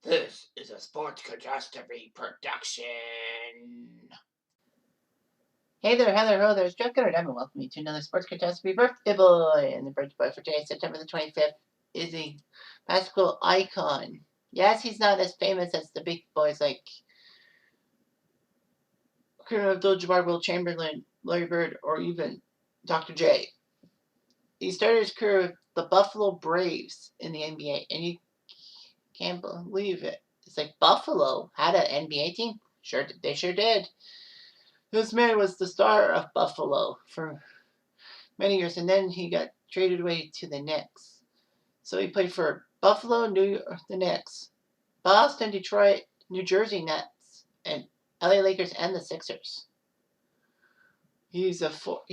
This is a Sports Catastrophe production. Hey there, hello, ho, there's Jeff Goddard, and welcome you to another Sports Catastrophe birthday boy. And the birthday boy for today, September the 25th, is a basketball icon. Yes, he's not as famous as the big boys like Kareem Abdul-Jabbar, Will Chamberlain, Larry Bird, or even Dr. J. He started his career with the Buffalo Braves in the NBA, and you can't believe it. It's like Buffalo had an NBA team? Sure, they sure did. This man was the star of Buffalo for many years, and then he got traded away to the Knicks. So he played for Buffalo, New York, the Knicks, Boston, Detroit, New Jersey Nets, and LA Lakers and the Sixers. He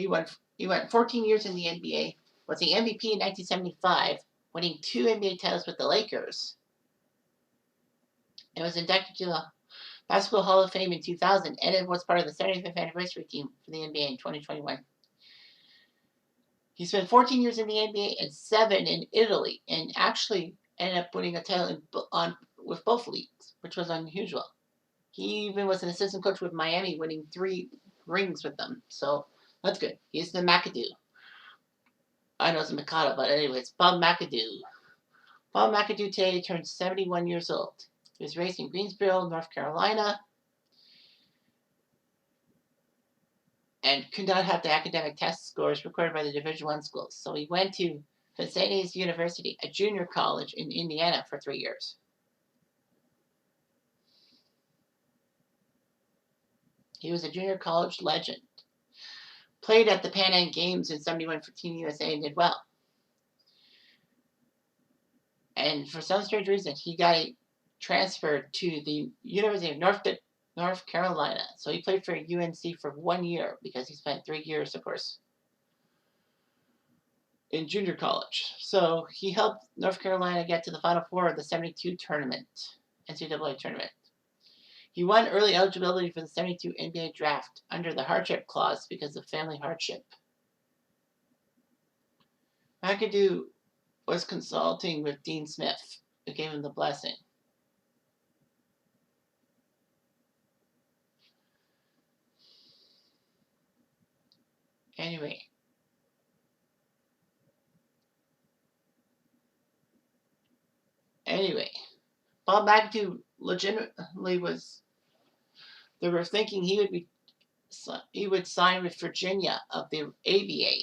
went 14 years in the NBA, was the MVP in 1975, winning 2 NBA titles with the Lakers, and was inducted to the Basketball Hall of Fame in 2000, and it was part of the 75th anniversary team for the NBA in 2021. He spent 14 years in the NBA and 7 in Italy, and actually ended up winning a title with both leagues, which was unusual. He even was an assistant coach with Miami, winning 3 rings with them. So that's good. He's the McAdoo. I know it's McAdoo, but anyways, Bob McAdoo. Bob McAdoo today turns 71 years old. He was raised in Greensboro, North Carolina, and could not have the academic test scores required by the Division I schools. So he went to Vincennes University, a junior college in Indiana, for 3 years. He was a junior college legend. Played at the Pan Am Games in 71 for Team USA and did well. And for some strange reason, he got transferred to the University of North Carolina. So he played for UNC for 1 year because he spent 3 years, of course, in junior college. So he helped North Carolina get to the Final Four of the 72 tournament, NCAA tournament. He won early eligibility for the 72 NBA draft under the hardship clause because of family hardship. McAdoo was consulting with Dean Smith, who gave him the blessing. Anyway. Bob McAdoo legitimately was. They were thinking he would sign with Virginia of the ABA.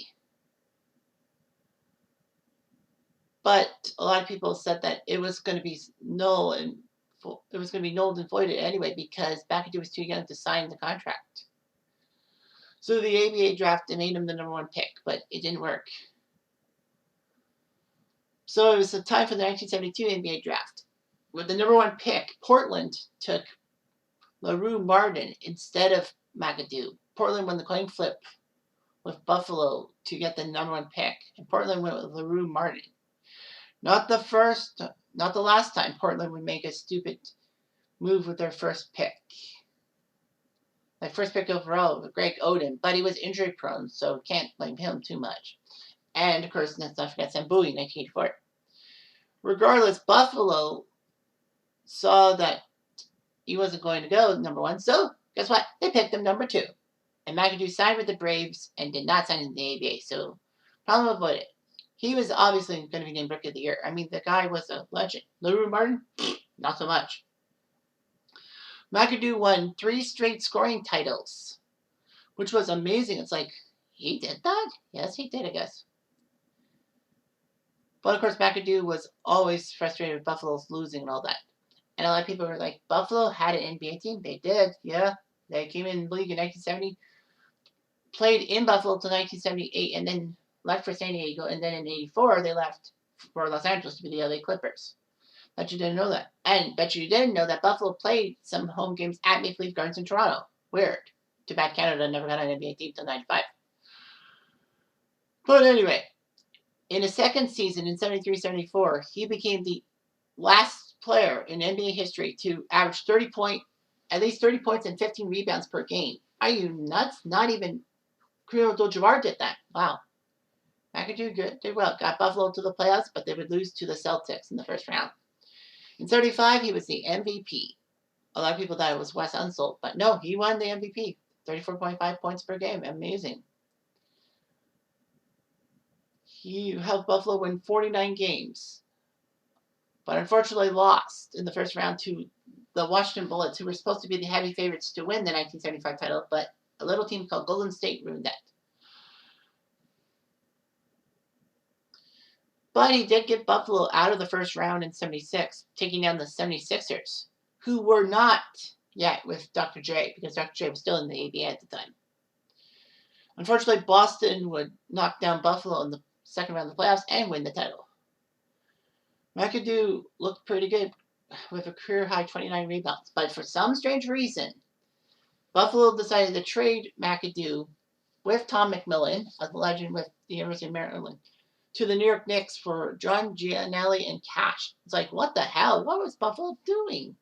But a lot of people said that it was going to be nulled and voided anyway because McAdoo was too young to sign the contract. So the ABA draft made him the number 1 pick, but it didn't work. So it was the time for the 1972 NBA draft. With the number 1 pick, Portland took LaRue Martin instead of McAdoo. Portland won the coin flip with Buffalo to get the number 1 pick, and Portland went with LaRue Martin. Not the last time Portland would make a stupid move with their first pick. My first pick overall was Greg Oden, but he was injury prone, so can't blame him too much. And of course, let's not forget Sam Bowie, 1984. Regardless, Buffalo saw that he wasn't going to go number 1, so guess what? They picked him number 2. And McAdoo signed with the Braves and did not sign in the ABA, so problem avoided. He was obviously going to be named Rookie of the Year. I mean, the guy was a legend. LaRue Martin? Not so much. McAdoo won 3 straight scoring titles, which was amazing. It's like, he did that? Yes, he did, I guess. But of course, McAdoo was always frustrated with Buffalo's losing and all that. And a lot of people were like, Buffalo had an NBA team? They did, yeah. They came in the league in 1970, played in Buffalo until 1978, and then left for San Diego. And then in 84, they left for Los Angeles to be the LA Clippers. Bet you didn't know that. And bet you didn't know that Buffalo played some home games at Maple Leaf Gardens in Toronto. Weird. Too bad Canada never got an NBA team until 95. But anyway, in his second season in 73-74, he became the last player in NBA history to average at least 30 points and 15 rebounds per game. Are you nuts? Not even Kareem Abdul-Jabbar did that. Wow. McAdoo did well. Got Buffalo to the playoffs, but they would lose to the Celtics in the first round. In 75, he was the MVP. A lot of people thought it was Wes Unseld, but no, he won the MVP. 34.5 points per game. Amazing. He helped Buffalo win 49 games, but unfortunately lost in the first round to the Washington Bullets, who were supposed to be the heavy favorites to win the 1975 title, but a little team called Golden State ruined that. But he did get Buffalo out of the first round in 76, taking down the 76ers, who were not yet with Dr. J, because Dr. J was still in the ABA at the time. Unfortunately, Boston would knock down Buffalo in the second round of the playoffs and win the title. McAdoo looked pretty good with a career-high 29 rebounds, but for some strange reason, Buffalo decided to trade McAdoo with Tom McMillan, a legend with the University of Maryland, to the New York Knicks for John Giannelli and cash. It's like, what the hell? What was Buffalo doing?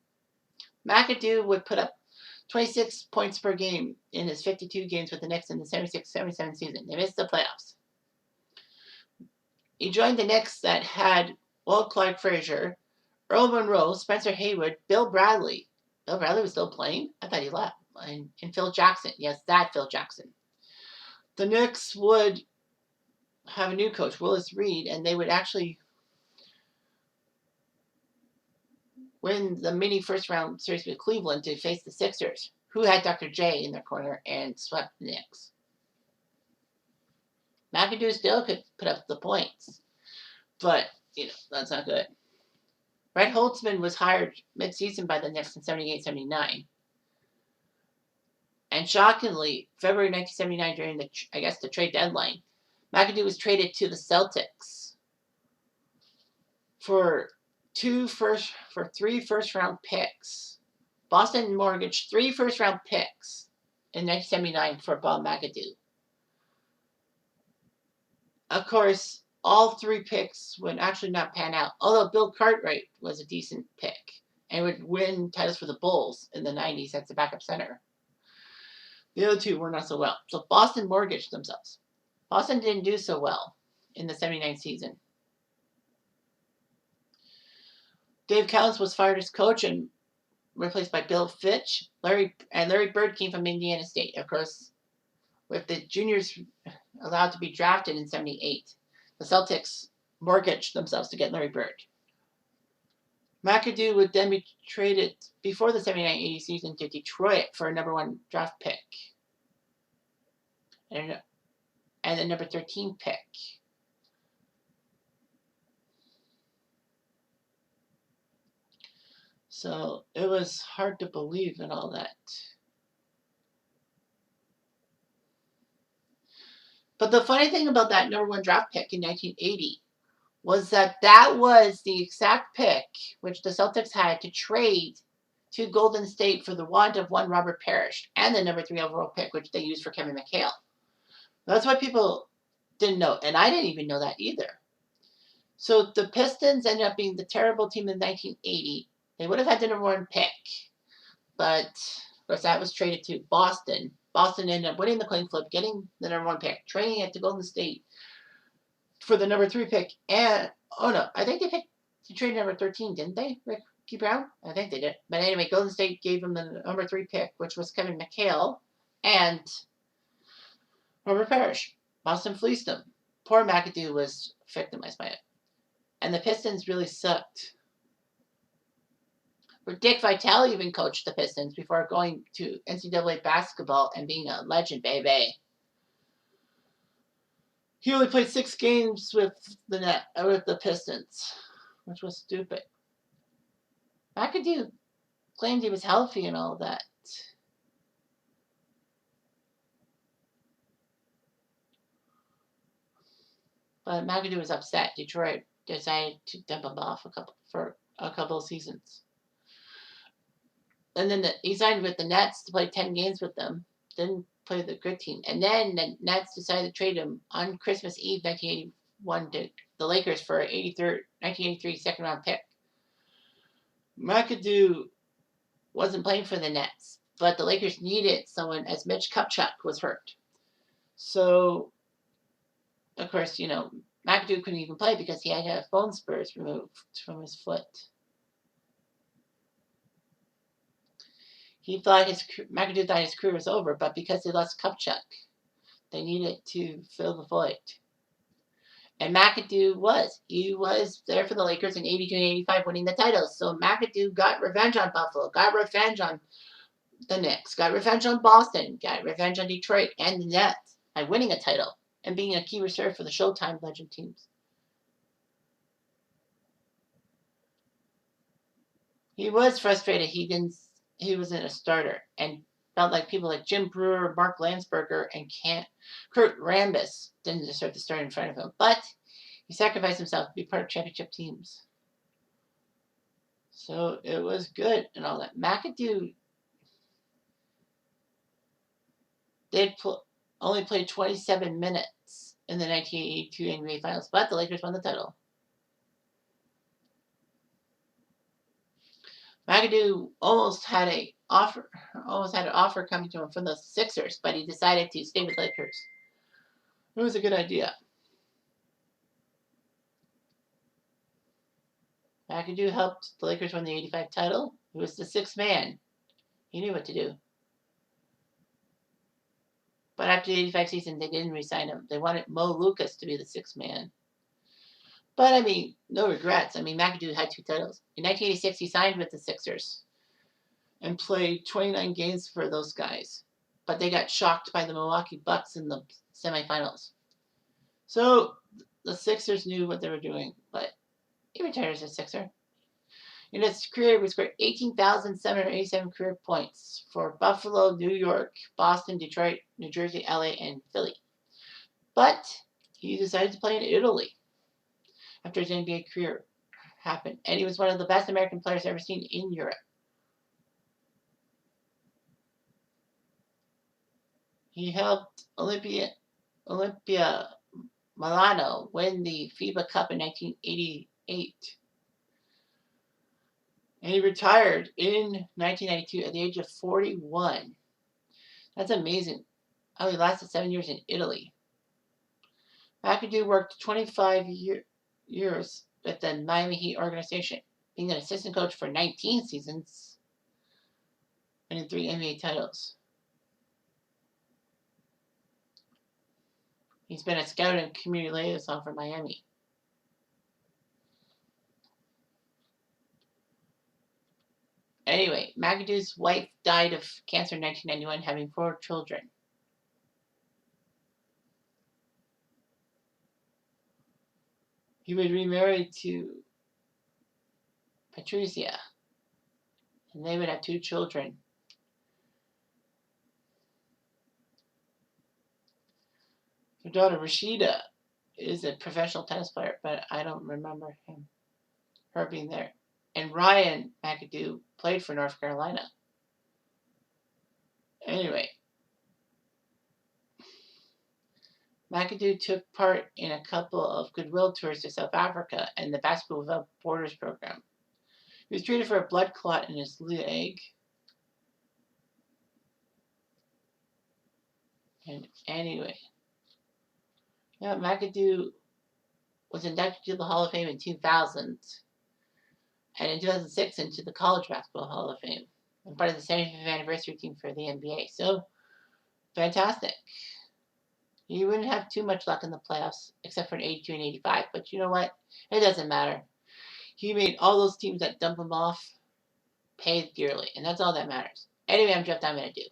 McAdoo would put up 26 points per game in his 52 games with the Knicks in the 76-77 season. They missed the playoffs. He joined the Knicks that had Will Clark Frazier, Earl Monroe, Spencer Haywood, Bill Bradley. Bill Bradley was still playing? I thought he left. And Phil Jackson. Yes, that Phil Jackson. The Knicks would have a new coach, Willis Reed, and they would actually win the mini first round series with Cleveland to face the Sixers, who had Dr. J in their corner and swept the Knicks. McAdoo still could put up the points, but, that's not good. Red Holtzman was hired mid-season by the Knicks in 78-79. And shockingly, February 1979, during the trade deadline, McAdoo was traded to the Celtics for three first-round picks. Boston mortgaged 3 first-round picks in 1979 for Bob McAdoo. Of course, all 3 picks would actually not pan out, although Bill Cartwright was a decent pick and would win titles for the Bulls in the 90s as the backup center. The other 2 were not so well. So Boston mortgaged themselves. Boston didn't do so well in the 79 season. Dave Cowens was fired as coach and replaced by Bill Fitch. Larry Bird came from Indiana State. Of course, with the juniors allowed to be drafted in 78, the Celtics mortgaged themselves to get Larry Bird. McAdoo would then be traded before the 79-80 season to Detroit for a number 1 draft pick and a number 13 pick. So it was hard to believe in all that. But the funny thing about that number 1 draft pick in 1980 was that was the exact pick which the Celtics had to trade to Golden State for the want of one Robert Parrish and the number 3 overall pick, which they used for Kevin McHale. That's why people didn't know, and I didn't even know that either. So the Pistons ended up being the terrible team in 1980. They would have had the number 1 pick, but of course that was traded to Boston. Boston ended up winning the coin flip, getting the number 1 pick, trading it to Golden State for the number 3 pick. And I think they picked to trade number 13, didn't they, Ricky Brown? I think they did. But anyway, Golden State gave them the number 3 pick, which was Kevin McHale and Robert Parrish. Boston fleeced them. Poor McAdoo was victimized by it. And the Pistons really sucked. Dick Vitale even coached the Pistons before going to NCAA basketball and being a legend, baby. He only played 6 games with the Pistons, which was stupid. McAdoo claimed he was healthy and all that. But McAdoo was upset. Detroit decided to dump him off for a couple of seasons. And then he signed with the Nets to play 10 games with them. Didn't play the good team. And then the Nets decided to trade him on Christmas Eve 1981 to the Lakers for an 1983 second-round pick. McAdoo wasn't playing for the Nets, but the Lakers needed someone as Mitch Kupchak was hurt. So, of course, McAdoo couldn't even play because he had to have bone spurs removed from his foot. McAdoo thought his career was over, but because they lost Kupchak, they needed to fill the void. And McAdoo he was there for the Lakers in 82 and 85 winning the titles. So McAdoo got revenge on Buffalo, got revenge on the Knicks, got revenge on Boston, got revenge on Detroit and the Nets by winning a title and being a key reserve for the Showtime Legend teams. He was frustrated he wasn't a starter and felt like people like Jim Brewer, Mark Landsberger, and Kurt Rambis didn't deserve to start in front of him. But he sacrificed himself to be part of championship teams. So it was good and all that. McAdoo only played 27 minutes in the 1982 NBA Finals, but the Lakers won the title. McAdoo almost had an offer coming to him from the Sixers, but he decided to stay with the Lakers. It was a good idea. McAdoo helped the Lakers win the 85 title. He was the sixth man. He knew what to do. But after the 85 season, they didn't re-sign him. They wanted Mo Lucas to be the sixth man. But, I mean, no regrets. I mean, McAdoo had 2 titles. In 1986, he signed with the Sixers and played 29 games for those guys. But they got shocked by the Milwaukee Bucks in the semifinals. So, the Sixers knew what they were doing. But he retired as a Sixer. In his career, he scored 18,787 career points for Buffalo, New York, Boston, Detroit, New Jersey, LA, and Philly. But he decided to play in Italy after his NBA career happened. And he was one of the best American players ever seen in Europe. He helped Olimpia Milano win the FIBA Cup in 1988. And he retired in 1992 at the age of 41. That's amazing. How he lasted 7 years in Italy. McAdoo worked 25 years with the Miami Heat organization, being an assistant coach for 19 seasons, winning 3 NBA titles. He's been a scout and community liaison for Miami. Anyway, McAdoo's wife died of cancer in 1991, having 4 children. He would remarry to Patricia, and they would have 2 children. Her daughter Rashida is a professional tennis player, but I don't remember her being there. And Ryan McAdoo played for North Carolina. Anyway, McAdoo took part in a couple of goodwill tours to South Africa and the Basketball Without Borders program. He was treated for a blood clot in his leg. And anyway, McAdoo was inducted to the Hall of Fame in 2000. And in 2006 into the College Basketball Hall of Fame. And part of the 75th anniversary team for the NBA. So, fantastic. He wouldn't have too much luck in the playoffs, except for an 82 and 85. But you know what? It doesn't matter. He made all those teams that dump him off pay dearly. And that's all that matters. Anyway, I'm Jeff McAdoo.